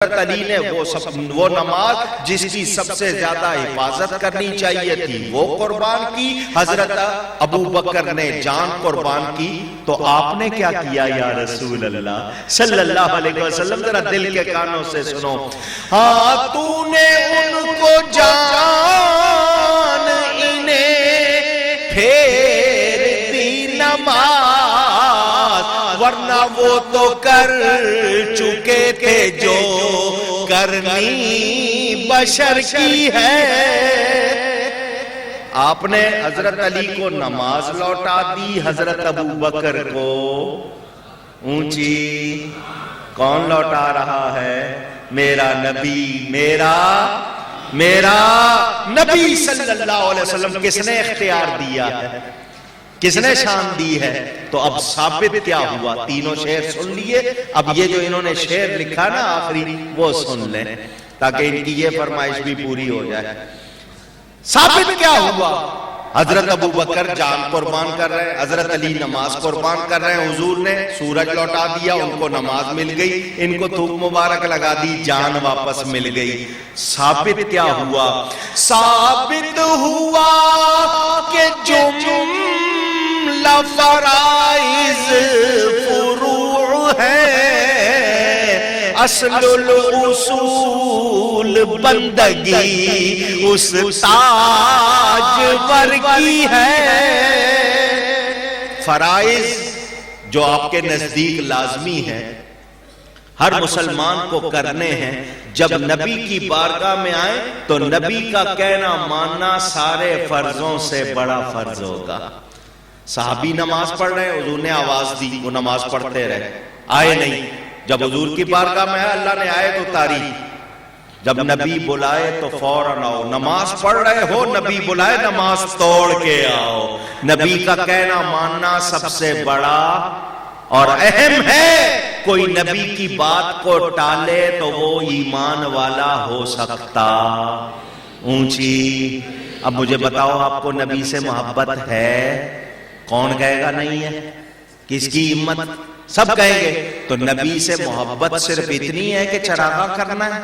حضرت علی نے وہ نماز جس کی سب سے زیادہ حفاظت کرنی چاہیے تھی وہ قربان کی، حضرت ابو بکر نے جان قربان کی، تو آپ نے کیا کیا یا رسول اللہ صلی اللہ علیہ وسلم؟ ذرا دل کے کانوں سے سنو، ہاں تو نے ان کو جان انہیں پھیر دی نماز، ورنہ وہ تو کر چکے تھے جو کرنی بشر کی ہے۔ آپ نے حضرت علی کو نماز لوٹا دی، حضرت ابو بکر کو اونچی۔ کون لوٹا رہا ہے؟ میرا نبی، میرا نبی صلی اللہ علیہ وسلم۔ کس نے اختیار دیا ہے؟ کس نے شان دی ہے؟ تو اب ثابت کیا ہوا؟ تینوں شعر سن لیے، اب یہ جو انہوں نے شعر لکھا نا آخری وہ سن لیں تاکہ ان کی یہ فرمائش بھی پوری ہو جائے۔ ثابت کیا ہوا؟ حضرت ابو بکر جان قربان کر رہے ہیں، حضرت علی نماز قربان کر رہے ہیں، حضور نے سورج لوٹا دیا، ان کو نماز مل گئی، ان کو تھوک مبارک لگا دی، جان واپس مل گئی۔ ثابت کیا ہوا؟ ثابت ہوا کہ جملہ فرائض فروع ہے، اصل الاصول بندگی اس تاجور کی ہے۔ فرائض جو آپ کے نزدیک لازمی ہیں، ہر مسلمان کو کرنے ہیں، جب نبی کی بارگاہ میں آئیں تو نبی کا کہنا ماننا سارے فرضوں سے بڑا فرض ہوگا۔ صحابی نماز پڑھ رہے ہیں، حضور نے آواز دی، وہ نماز پڑھتے رہے، آئے نہیں۔ جب حضور کی بارگاہ میں آئے، اللہ نے آیت اتاری، جب نبی بلائے تو فوراً آؤ۔ نماز پڑھ رہے ہو، نبی بلائے نماز توڑ کے آؤ۔ نبی کا کہنا ماننا سب سے بڑا اور اہم ہے۔ کوئی نبی کی بات کو ٹالے تو وہ ایمان والا ہو سکتا۔ اونچی۔ اب مجھے بتاؤ، آپ کو نبی سے محبت ہے؟ کون کہے گا نہیں ہے؟ کس کی ہمت؟ سب کہیں گے۔ تو نبی سے محبت صرف اتنی ہے کہ چراغاں کرنا ہے،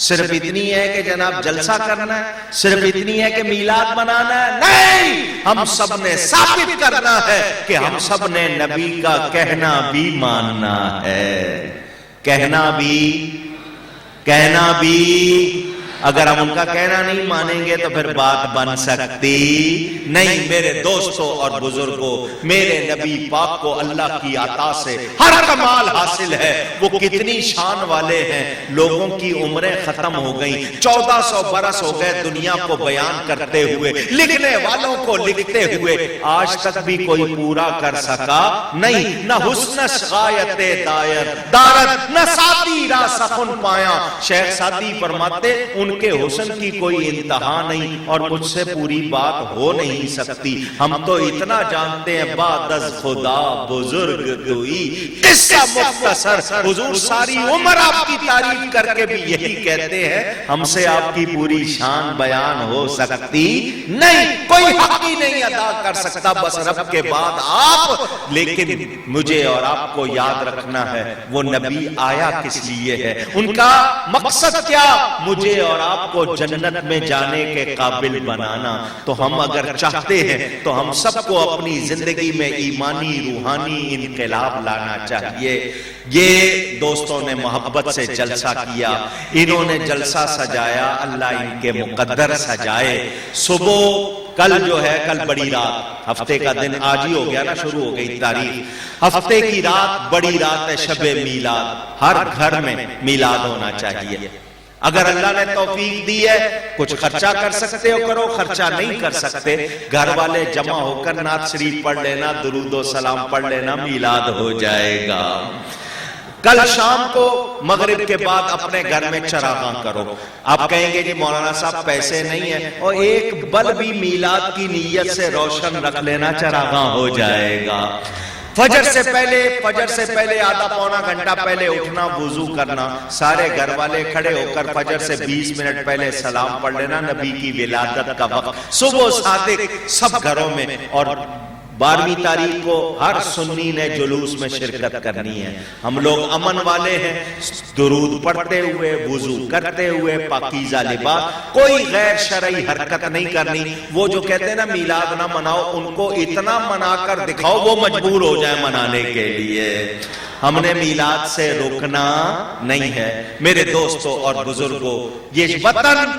صرف اتنی ہے کہ جناب جلسہ کرنا ہے، صرف اتنی ہے کہ میلاد منانا ہے؟ نہیں، ہم سب نے ثابت کرنا ہے کہ ہم سب نے نبی کا کہنا بھی ماننا ہے، کہنا بھی۔ اگر ہم ان کا کہنا نہیں مانیں گے تو پھر بات بن سکتی نہیں۔ میرے دوستوں اور بزرگوں، میرے نبی پاک کو اللہ کی عطا سے ہر کمال حاصل ہے۔ وہ کتنی شان والے ہیں، لوگوں کی عمریں ختم ہو گئیں، 1400 برس ہو گئے دنیا کو بیان کرتے ہوئے، لکھنے والوں کو لکھتے ہوئے، آج تک بھی کوئی پورا کر سکا نہیں۔ نہ حسنش غایت دارت، نہ سادی را سخن پایا۔ شیخ سادی فرماتے ان کے حسن کی کوئی انتہا نہیں، اور مجھ سے پوری بات ہو نہیں سکتی۔ ہم تو اتنا جانتے ہیں، بعد از خدا بزرگ کوئی قصہ مختصر۔ حضور ساری عمر آپ کی تعریف کر کے بھی یہی کہتے ہیں، ہم سے آپ کی پوری شان بیان ہو سکتی نہیں، کوئی حق ہی نہیں ادا کر سکتا بس رب کے بعد آپ۔ لیکن مجھے اور آپ کو یاد رکھنا ہے، وہ نبی آیا کس لیے ہے، ان کا مقصد کیا؟ مجھے اور آپ کو جنت میں جانے کے قابل بنانا۔ تو ہم اگر چاہتے ہیں تو ہم سب کو اپنی زندگی میں ایمانی روحانی انقلاب لانا چاہیے۔ یہ دوستوں نے محبت سے جلسہ کیا، انہوں نے جلسہ سجایا، اللہ ان کے مقدر سجائے۔ صبح کل جو ہے، کل بڑی رات، ہفتے کا دن آج ہی ہو گیا نا، شروع ہو گئی تاریخ۔ ہفتے کی رات بڑی رات ہے، شب میلاد۔ ہر گھر میں میلاد ہونا چاہیے۔ اگر اللہ نے توفیق دی ہے، کچھ خرچہ کر سکتے ہو کرو، خرچہ نہیں کر سکتے، گھر والے جمع ہو کر نعت شریف پڑھ لینا، درود و سلام پڑھ لینا، میلاد ہو جائے گا۔ کل شام کو مغرب کے بعد اپنے گھر میں چراغاں کرو۔ آپ کہیں گے جی مولانا صاحب پیسے نہیں ہیں، اور ایک بلب بھی میلاد کی نیت سے روشن رکھ لینا، چراغاں ہو جائے گا۔ فجر سے پہلے آدھا پونا گھنٹہ پہلے اٹھنا، وضو کرنا، سارے گھر والے کھڑے ہو کر فجر سے 20 منٹ پہلے سلام پڑھ لینا، نبی کی ولادت کا وقت، صبح صادق سب گھروں میں، اور 12ویں تاریخ کو ہر سنی نے جلوس میں شرکت کرنی ہے. ہم لوگ امن والے ہیں, درود پڑھتے ہوئے, وضو کرتے ہوئے, پاکیزہ لباس, کوئی غیر شرعی حرکت نہیں کرنی. وہ جو کہتے ہیں نا میلاد نہ مناؤ, ان کو اتنا منا کر دکھاؤ وہ مجبور ہو جائے منانے کے لیے. ہم نے میلاد سے روکنا نہیں ہے. میرے دوستوں اور بزرگوں, یہ وطن,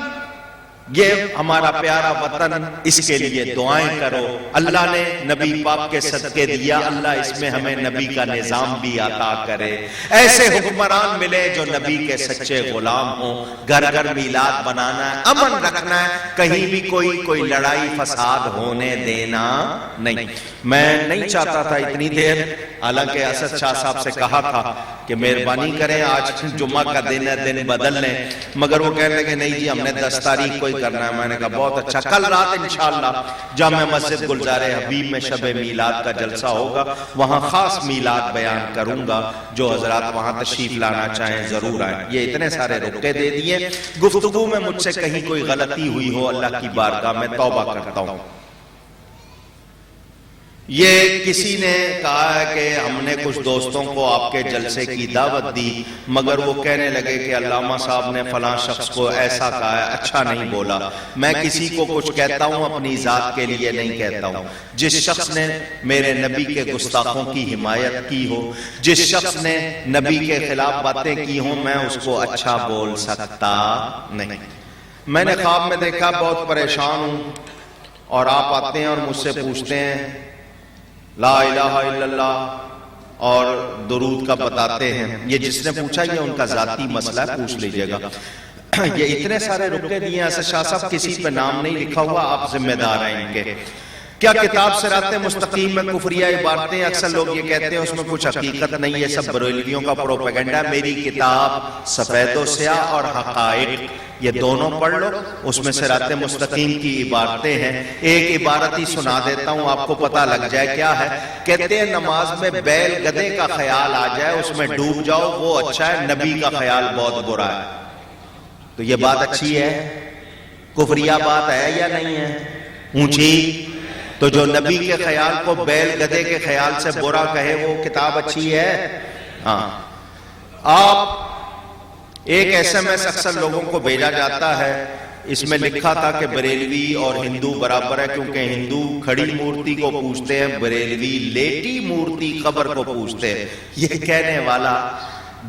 یہ ہمارا پیارا وطن, اس کے لیے دعائیں کرو. اللہ نے نبی پاک کے صدقے دیا, اللہ اس میں ہمیں نبی کا نظام بھی عطا کرے. ایسے حکمران ملے جو نبی کے سچے غلام ہوں. گھر گھر میلاد بنانا ہے, امن رکھنا ہے, کہیں بھی کوئی لڑائی فساد ہونے دینا نہیں. میں نہیں چاہتا تھا اتنی دیر, حالانکہ اسد شاہ صاحب سے کہا تھا کہ مہربانی کریں آج جمعہ کا دن ہے, دن بدل لیں, مگر وہ کہنے لگے نہیں جی ہم نے 10 تاریخ کو کرنا ہے. میں نے کہا بہت اچھا, کل رات انشاءاللہ جامع مسجد گلزار حبیب میں شب میلاد کا جلسہ ہوگا, وہاں خاص میلاد بیان کروں گا. جو حضرات وہاں تشریف لانا چاہیں ضرور آئیں. یہ اتنے سارے رکے دے دیے. گفتگو میں مجھ سے کہیں کوئی غلطی ہوئی ہو, اللہ کی بارگاہ میں توبہ کرتا ہوں. یہ کسی نے کہا ہے کہ ہم نے کچھ دوستوں کو آپ کے جلسے کی دعوت دی, مگر وہ کہنے لگے کہ علامہ صاحب نے فلاں شخص کو ایسا کہا ہے, اچھا نہیں بولا. میں کسی کو کچھ کہتا ہوں اپنی ذات کے لیے نہیں کہتا ہوں. جس شخص نے میرے نبی کے گستاخوں کی حمایت کی ہو, جس شخص نے نبی کے خلاف باتیں کی ہوں, میں اس کو اچھا بول سکتا نہیں. میں نے خواب میں دیکھا بہت پریشان ہوں, اور آپ آتے ہیں اور مجھ سے پوچھتے ہیں لا الہ الا اللہ اور درود کا بتاتے ہیں. یہ جس نے پوچھا یہ ان کا ذاتی مسئلہ ہے, پوچھ لیجئے گا. یہ اتنے سارے رکے دیے ہیں. اسد شاہ صاحب کسی پہ نام نہیں لکھا ہوا, آپ ذمہ دار ہیں ان کے. کیا کتاب صراط مستقیم میں کفریہ عبارتیں, اکثر لوگ یہ کہتے ہیں اس میں کچھ حقیقت نہیں, یہ سب بریلویوں کا پروپیگنڈا. میری کتاب سفید و سیاہ اور حقائق, یہ دونوں پڑھ لو, اس میں صراط مستقیم کی عبارتیں ہیں. ایک عبارت ہی سنا دیتا ہوں, آپ کو پتہ لگ جائے کیا ہے. کہتے ہیں نماز میں بیل گدے کا خیال آ جائے اس میں ڈوب جاؤ وہ اچھا ہے, نبی کا خیال بہت برا ہے. تو یہ بات اچھی ہے, کفریہ بات ہے یا نہیں ہے, اونچی؟ تو جو نبی کے خیال کو بیل گدے کے خیال سے برا کہے وہ کتاب اچھی ہے؟ ہاں. آپ ایک SMS اکثر لوگوں کو بھیجا جاتا ہے, اس میں لکھا تھا کہ بریلوی اور ہندو برابر ہے, کیونکہ ہندو کھڑی مورتی کو پوجتے ہیں, بریلوی لیٹی مورتی قبر کو پوجتے ہیں. یہ کہنے والا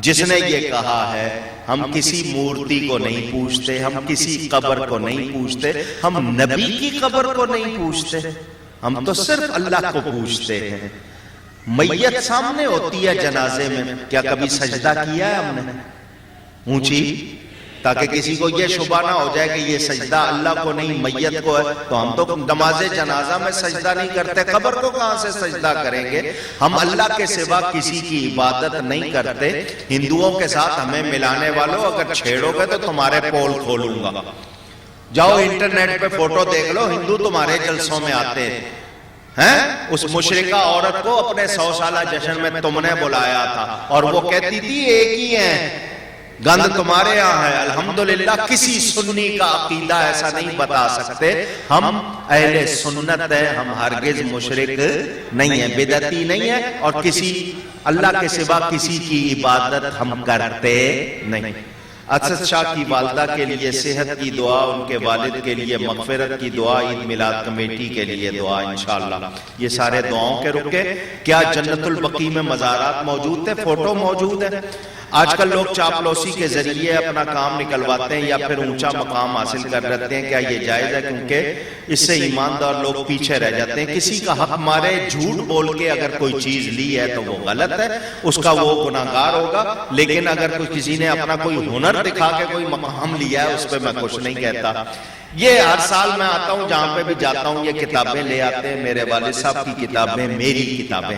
جس نے یہ کہا ہے, ہم کسی مورتی کو نہیں پوجتے, ہم کسی قبر کو نہیں پوجتے, ہم نبی کی قبر کو نہیں پوجتے, ہم تو صرف اللہ کو پوجتے ہیں. میت سامنے ہوتی ہے جنازے میں, کیا کبھی سجدہ کیا ہے ہم نے اونچی؟ تاکہ کسی کو یہ شبہ نہ ہو جائے کہ یہ سجدہ اللہ کو نہیں میت کو ہے. تو ہم تو نماز جنازہ میں سجدہ نہیں کرتے, قبر کو کہاں سے سجدہ کریں گے؟ ہم اللہ کے سوا کسی کی عبادت نہیں کرتے. ہندوؤں کے ساتھ ہمیں ملانے والوں, اگر چھیڑو گے تو تمہارے پول کھولوں گا. جاؤ انٹرنیٹ پہ فوٹو دیکھ لو, ہندو تمہارے جلسوں میں آتے ہیں. اس مشرکہ عورت کو اپنے 100 سالہ جشن میں تم نے بلایا تھا, اور وہ کہتی تھی ایک ہی ہیں, گند تمہارے یہاں ہے. الحمدللہ کسی سنی کا عقیدہ ایسا نہیں بتا سکتے. ہم اہل سنت ہیں, ہم ہرگز مشرک نہیں ہیں, بدعتی نہیں ہیں, اور کسی اللہ کے سوا کسی کی عبادت ہم کرتے نہیں. اسد شاہ کی والدہ کے لیے صحت کی دعا, ان کے والد کے لیے مغفرت کی دعا, عید میلاد کمیٹی کے لیے دعا انشاءاللہ. یہ سارے دعاؤں کے رکے. کیا جنت البقیع میں مزارات موجود تھے؟ فوٹو موجود ہے. آج کل لوگ چاپلوسی کے ذریعے اپنا کام نکلواتے ہیں یا پھر اونچا مقام حاصل کر لیتے ہیں. کیا یہ جائز ہے؟ کیونکہ اس سے ایماندار لوگ پیچھے رہ جاتے ہیں. کسی کا حق مارے, جھوٹ بول کے اگر کوئی چیز لی ہے تو وہ غلط ہے, اس کا وہ گناہگار ہوگا. لیکن اگر کسی نے اپنا کوئی ہنر دکھا کے کوئی مقام لیا ہے, اس پہ میں کچھ نہیں کہتا. یہ ہر سال میں آتا ہوں, جہاں پہ بھی جاتا ہوں یہ کتابیں لے آتے ہیں. میرے والد صاحب کی کتابیں میری کتابیں,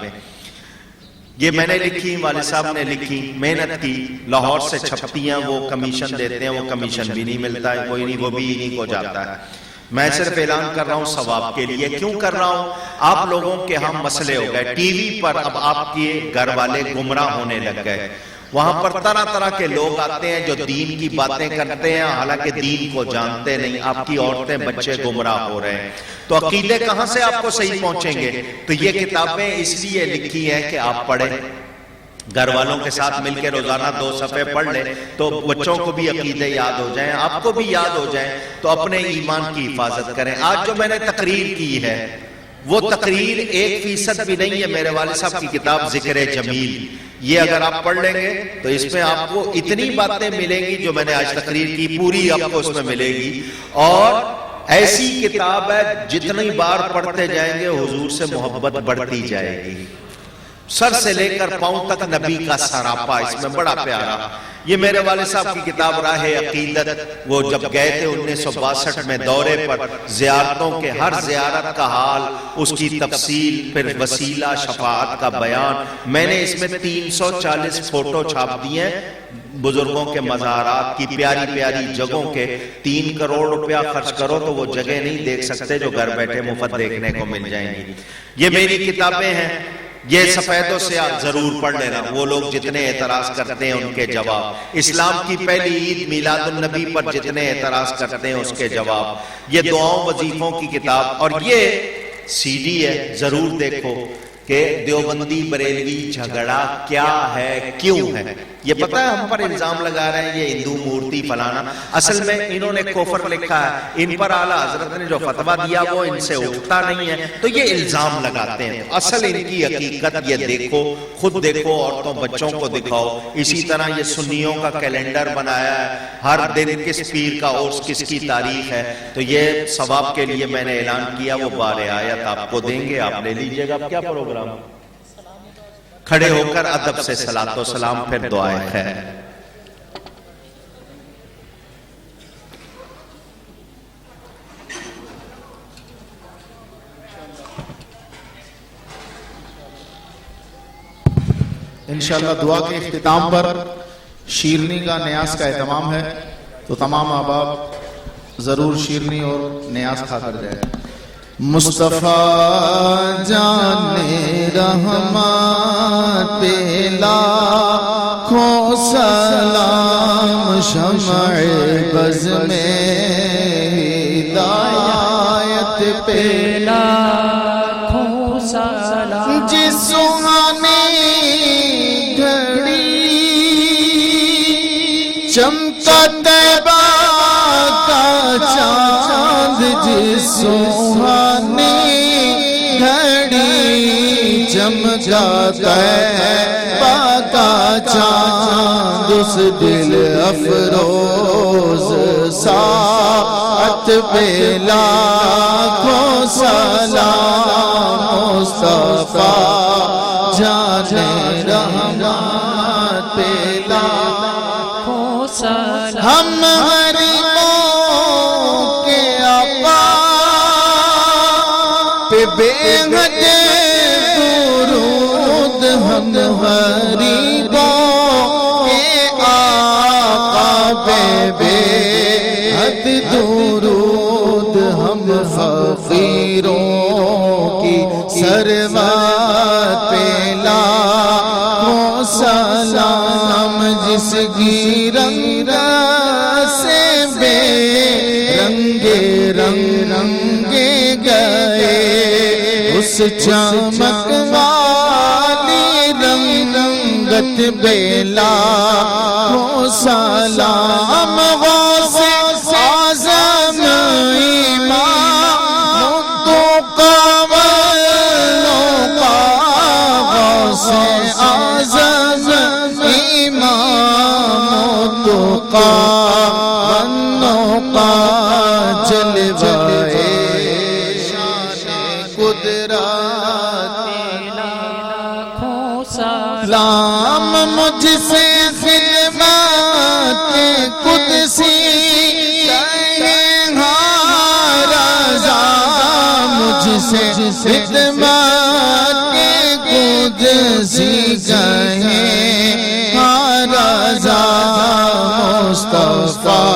یہ میں نے لکھی, والد صاحب نے لکھی, محنت کی, لاہور سے چھپتی ہیں, وہ کمیشن دیتے ہیں, وہ کمیشن بھی نہیں ملتا ہے, کوئی نہیں, وہ بھی انہیں کو جاتا ہے. میں صرف اعلان کر رہا ہوں ثواب کے لیے. کیوں کر رہا ہوں؟ آپ لوگوں کے ہم مسئلے ہو گئے, ٹی وی پر اب آپ کے گھر والے گمراہ ہونے لگ گئے. وہاں پر طرح طرح کے لوگ آتے ہیں جو دین کی باتیں کرتے ہیں حالانکہ دین کو جانتے نہیں. آپ کی عورتیں بچے گمراہ ہو رہے ہیں. تو عقیدے کہاں سے آپ کو صحیح پہنچیں گے؟ تو یہ کتابیں اس لیے لکھی ہیں کہ آپ پڑھیں، گھر والوں کے ساتھ مل کے روزانہ 2 صفحے پڑھ لیں تو بچوں کو بھی عقیدے یاد ہو جائیں، آپ کو بھی یاد ہو جائیں، تو اپنے ایمان کی حفاظت کریں. آج جو میں نے تقریر کی ہے وہ تقریر 1% بھی نہیں ہے. میرے والد صاحب کی کتاب ذکر جمیل، یہ اگر آپ پڑھ لیں گے تو اس میں آپ کو اتنی باتیں ملیں گی جو میں نے آج تقریر کی پوری آپ کو اس میں ملے گی. اور ایسی کتاب ہے جتنی بار پڑھتے جائیں گے حضور سے محبت بڑھتی جائے گی. سر سے لے کر پاؤں تک نبی کا سراپا اس میں بڑا پیارا. یہ میرے والد صاحب کی کتاب راہ عقیدت، وہ جب گئے تھے 1962 میں دورے پر، زیارتوں کے ہر زیارت کا حال، اس کی تفصیل، پھر وسیلہ شفاعت کا بیان. میں نے اس میں 340 فوٹو چھاپ دیے ہیں بزرگوں کے مزارات کی، پیاری پیاری جگہوں کے. 3 کروڑ روپیہ خرچ کرو تو وہ جگہ نہیں دیکھ سکتے جو گھر بیٹھے مفت دیکھنے کو مل جائیں گی. یہ میری کتابیں ہیں، یہ سفیدوں سے آپ ضرور پڑھ لینا. وہ لوگ جتنے اعتراض کرتے ہیں ان کے جواب، اسلام کی پہلی عید میلاد النبی پر جتنے اعتراض کرتے ہیں اس کے جواب. یہ دعاؤں وظیفوں کی کتاب، اور یہ CD ہے، ضرور دیکھو کہ دیوبندی بریلوی جھگڑا کیا ہے، کیوں ہے. یہ پتہ ہے ہم پر الزام لگا رہے ہیں یہ ہندو مورتی فلانا، اصل میں انہوں نے کفر لکھا ہے. ان پر اعلیٰ حضرت نے جو فتویٰ دیا وہ ان سے اٹھتا نہیں ہے تو یہ الزام لگاتے ہیں. اصل ان کی حقیقت یہ دیکھو، خود دیکھو، عورتوں بچوں کو دکھاؤ. اسی طرح یہ سنیوں کا کیلنڈر بنایا ہے، ہر دن کس پیر کا عرس کس کی تاریخ ہے. تو یہ ثواب کے لیے میں نے اعلان کیا، وہ بار آیت آپ کو دیں گے، آپ لے لیجئے گا. اب کیا پروگرام؟ کھڑے ہو کر ادب سے صلاۃ و سلام، پھر دعائیں خیر. انشاءاللہ دعا کے اختتام پر شیرنی کا نیاز کا اہتمام ہے، تو تمام احباب ضرور شیرنی اور نیاز کھا کر جائیں. مصطفیٰ جان رحمت پہ لاکھوں سلام، شمع بز میں ہدایت پہ لاکھوں سلام. جس سہانی گھڑی چمکا طیبہ کا چاند، جس سہانی گھڑی چمکا طیبہ کا چاند، اس دل افروز ساعت پہ لاکھوں سلام. مصطفیٰ جان رحمت پہ لاکھوں سلام. ہم غریبوں کے آقا پہ بے حد درود، ہم غریبوں کے آقا پہ بے حد درود، ہم فقیروں کی سروت پہ لاکھوں سلام. جس کی رنگ سے بے رنگے رنگے گئے، اس چمک والی رنگت بے لاکھوں سلام. غوث اعظم امام متقی والوں کا، غوث اعظم امام متقی والوں کا، جلوہ شان قدرت لاکھوں سلام. مجھ سے خدمت قدسی کہیں ہاں رضا، مجھ سے خدمت قدسی کہیں ہاں رضا. مصطفیٰ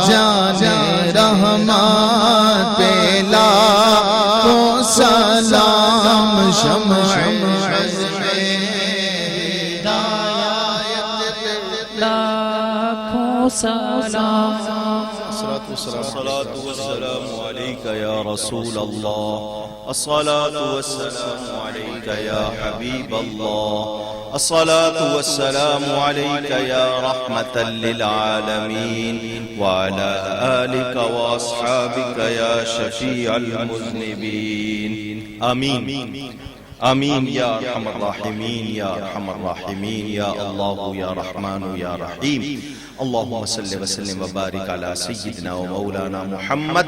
جان رحمت پہ لاکھوں سلام. شمع بز میں ہدایت سلام الصلاة والسلام عليك يا رسول الله، الصلاة والسلام عليك يا حبيب الله، الصلاة والسلام عليك يا رحمة للعالمين، وعلى آلك وأصحابك يا شفيع المذنبين. آمين آمين يا أرحم الراحمين يا أرحم الراحمين يا الله يا رحمن يا رحيم. اللهم صل وسلم وبارك على سيدنا ومولانا محمد